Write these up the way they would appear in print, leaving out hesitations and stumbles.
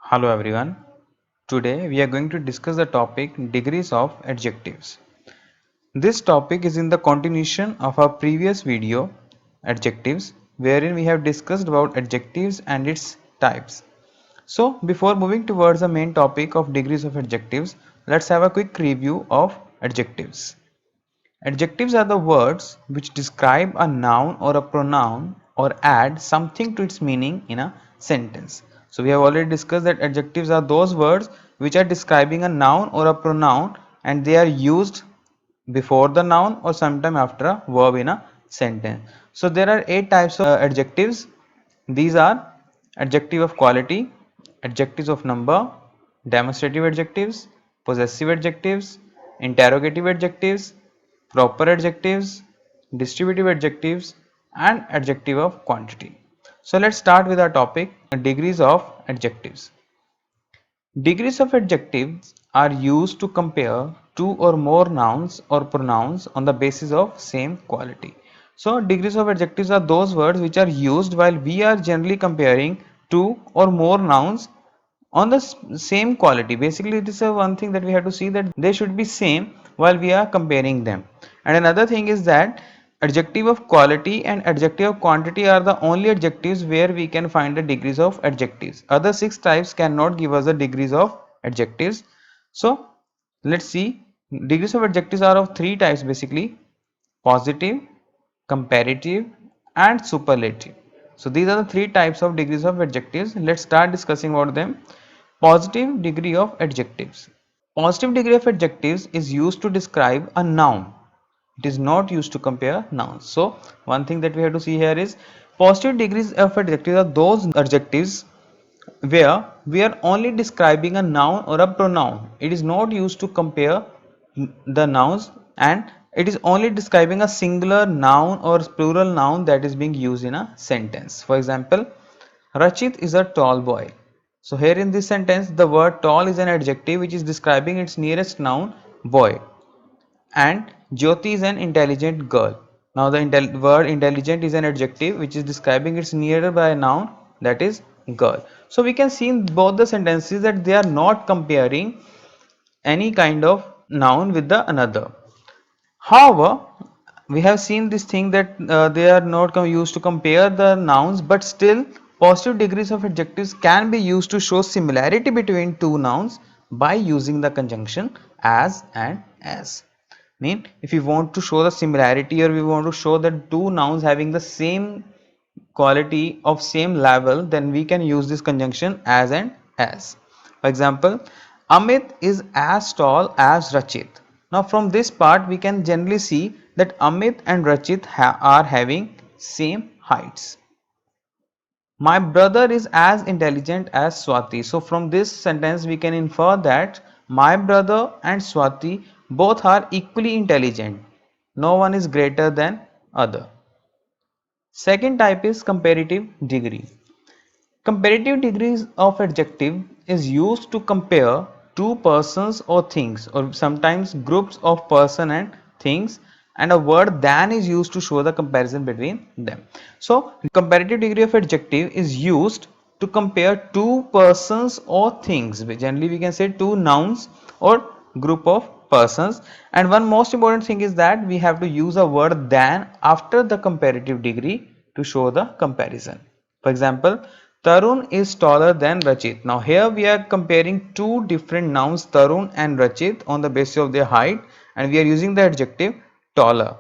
Hello everyone. Today we are going to discuss the topic degrees of adjectives. This topic is in the continuation of our previous video adjectives wherein we have discussed about adjectives and its types. So before moving towards the main topic of degrees of adjectives, let's have a quick review of adjectives. Adjectives are the words which describe a noun or a pronoun or add something to its meaning in a sentence. So we have already discussed that adjectives are those words which are describing a noun or a pronoun and they are used before the noun or sometime after a verb in a sentence. So there are 8 types of adjectives. These are adjective of quality, adjectives of number, demonstrative adjectives, possessive adjectives, interrogative adjectives, proper adjectives, distributive adjectives, and adjective of quantity. So let's start with our topic degrees of adjectives. Degrees of adjectives are used to compare two or more nouns or pronouns on the basis of same quality. So degrees of adjectives are those words which are used while we are generally comparing two or more nouns on the same quality. Basically it is a one thing that we have to see that they should be same while we are comparing them. And another thing is that adjective of quality and adjective of quantity are the only adjectives where we can find the degrees of adjectives. Other 6 types cannot give us the degrees of adjectives. So let's see, degrees of adjectives are of 3 types basically: positive, comparative, and superlative. So these are the 3 types of degrees of adjectives. Let's start discussing about them. Positive degree of adjectives. Positive degree of adjectives is used to describe a noun. It is not used to compare nouns. So one thing that we have to see here is positive degrees of adjectives are those adjectives where we are only describing a noun or a pronoun. It is not used to compare the nouns, and it is only describing a singular noun or plural noun that is being used in a sentence. For example, Rachit is a tall boy. So here in this sentence the word tall is an adjective which is describing its nearest noun, boy, and Jyoti is an intelligent girl. Now the word intelligent is an adjective which is describing its nearby noun, that is girl. So we can see in both the sentences that they are not comparing any kind of noun with the another. However, we have seen this thing that they are not used to compare the nouns, but still positive degrees of adjectives can be used to show similarity between two nouns by using the conjunction as and as. Mean if we want to show the similarity or we want to show that two nouns having the same quality of same level, then we can use this conjunction as and as. For example, Amit is as tall as Rachit. Now from this part we can generally see that Amit and Rachit are having same heights. My brother is as intelligent as Swati. So from this sentence we can infer that my brother and Swati both are equally intelligent. No one is greater than other. Second type is comparative degree. Comparative degrees of adjective is used to compare two persons or things, or sometimes groups of person and things, and a word than is used to show the comparison between them. So comparative degree of adjective is used to compare two persons or things. Generally we can say two nouns or group of persons, and one most important thing is that we have to use a word than after the comparative degree to show the comparison. For example, Tarun is taller than Rachit. Now here we are comparing two different nouns, Tarun and Rachit, on the basis of their height, and we are using the adjective taller,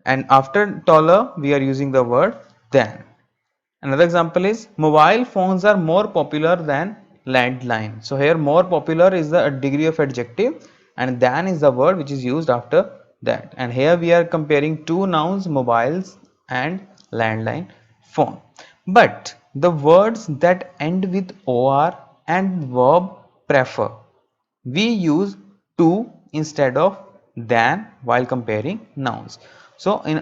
and after taller we are using the word than. Another example is mobile phones are more popular than landline. So here more popular is the degree of adjective and than is the word which is used after that. And here we are comparing two nouns, mobiles and landline phone. But the words that end with or and verb prefer, we use to instead of than while comparing nouns. So in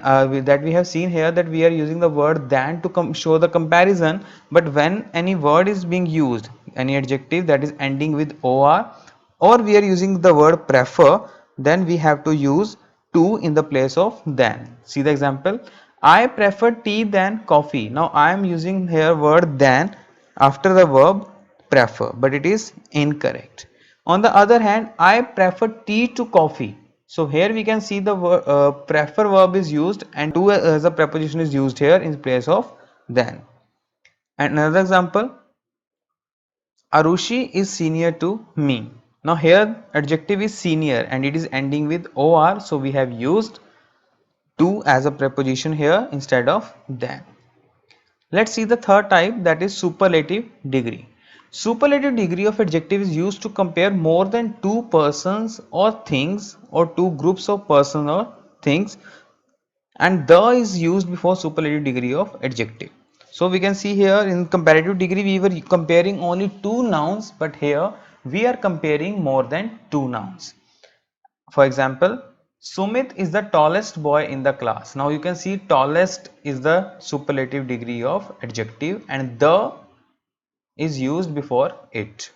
that we have seen here that we are using the word than to show the comparison, but when any word is being used, any adjective that is ending with or we are using the word prefer, then we have to use to in the place of than. See the example, I prefer tea than coffee. Now I am using here word than after the verb prefer, but it is incorrect. On the other hand, I prefer tea to coffee. So here we can see the prefer verb is used and to as a preposition is used here in place of than. And another example, Arushi is senior to me. Now here adjective is senior and it is ending with or, so we have used to as a preposition here instead of than. Let's see the third type, that is superlative degree. Superlative degree of adjective is used to compare more than two persons or things or two groups of persons or things, and the is used before superlative degree of adjective. So we can see here in comparative degree we were comparing only two nouns, but here we are comparing more than two nouns. For example, Sumit is the tallest boy in the class. Now you can see tallest is the superlative degree of adjective and the is used before it.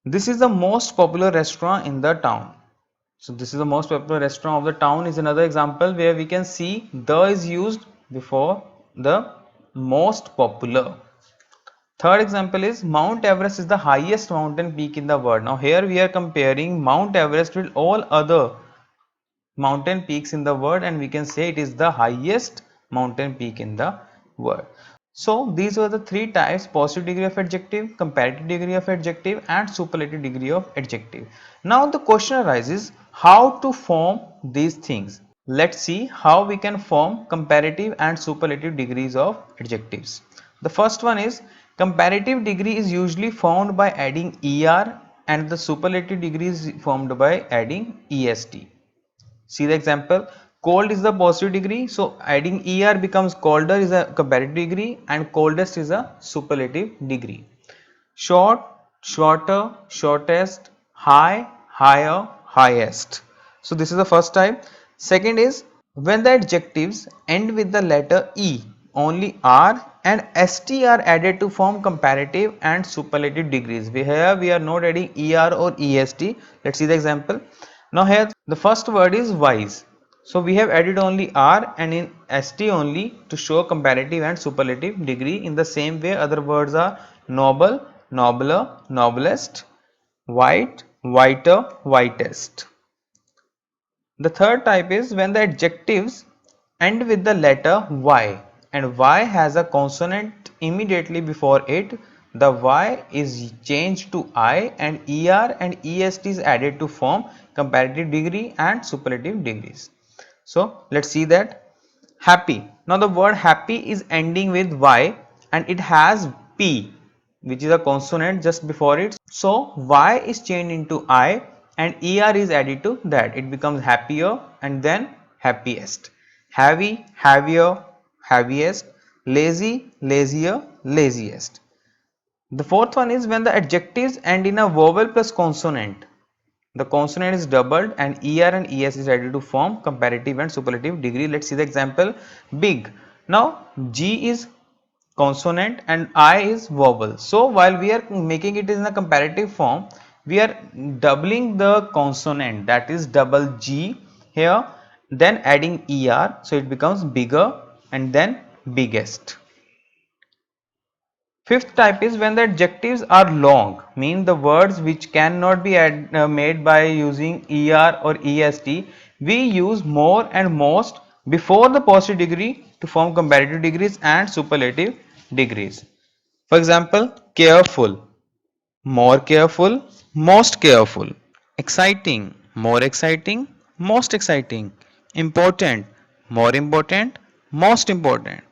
This is the most popular restaurant in the town. So this is the most popular restaurant of the town is another example where we can see the is used before the most popular. Third example is Mount Everest is the highest mountain peak in the world. Now here we are comparing Mount Everest with all other mountain peaks in the world and we can say it is the highest mountain peak in the world. So these were the three types: positive degree of adjective, comparative degree of adjective and superlative degree of adjective. Now the question arises how to form these things. Let's see how we can form comparative and superlative degrees of adjectives. The first one is comparative degree is usually formed by adding er and the superlative degree is formed by adding est. See the example, cold is the positive degree, so adding er becomes colder is a comparative degree and coldest is a superlative degree. Short, shorter, shortest, high, higher, highest. So this is the first type. Second is when the adjectives end with the letter E, only R and ST are added to form comparative and superlative degrees. Here we are not adding ER or EST. Let's see the example. Now here the first word is wise. So we have added only R and in ST only to show comparative and superlative degree. In the same way other words are noble, nobler, noblest, white, whiter, whitest. The third type is when the adjectives end with the letter Y and Y has a consonant immediately before it. The Y is changed to I and ER and EST is added to form comparative degree and superlative degrees. So let's see that. Happy. Now the word happy is ending with Y and it has P which is a consonant just before it. So Y is changed into I and ER is added to that. It becomes happier and then happiest. Heavy, heavier, heaviest. Lazy, lazier, laziest. The fourth one is when the adjectives end in a vowel plus consonant. The consonant is doubled and ER and ES is added to form comparative and superlative degree. Let's see the example. Big. Now G is consonant and I is vowel. So while we are making it in a comparative form, we are doubling the consonant, that is double G here, then adding ER, so it becomes bigger and then biggest. Fifth type is when the adjectives are long, mean the words which cannot be made by using ER or EST. We use more and most before the positive degree to form comparative degrees and superlative degrees. For example, careful, more careful, most careful. Exciting, more exciting, most exciting. Important, more important, most important.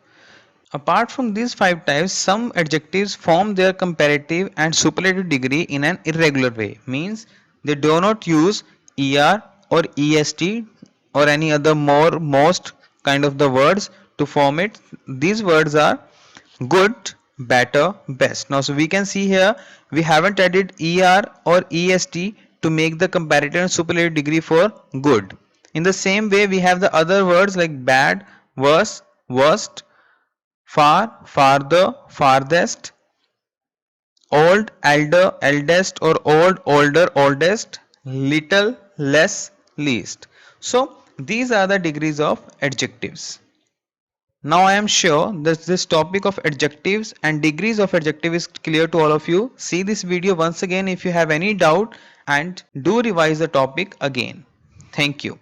Apart from these five types, some adjectives form their comparative and superlative degree in an irregular way. Means they do not use er or est or any other more, most kind of the words to form it. These words are good, better, best. Now so we can see here we haven't added er or est to make the comparative and superlative degree for good. In the same way we have the other words like bad, worse, worst, far, farther, farthest, old, elder, eldest, or old, older, oldest, little, less, least. So these are the degrees of adjectives. Now I am sure that this topic of adjectives and degrees of adjective is clear to all of you. See this video once again if you have any doubt and do revise the topic again. Thank you.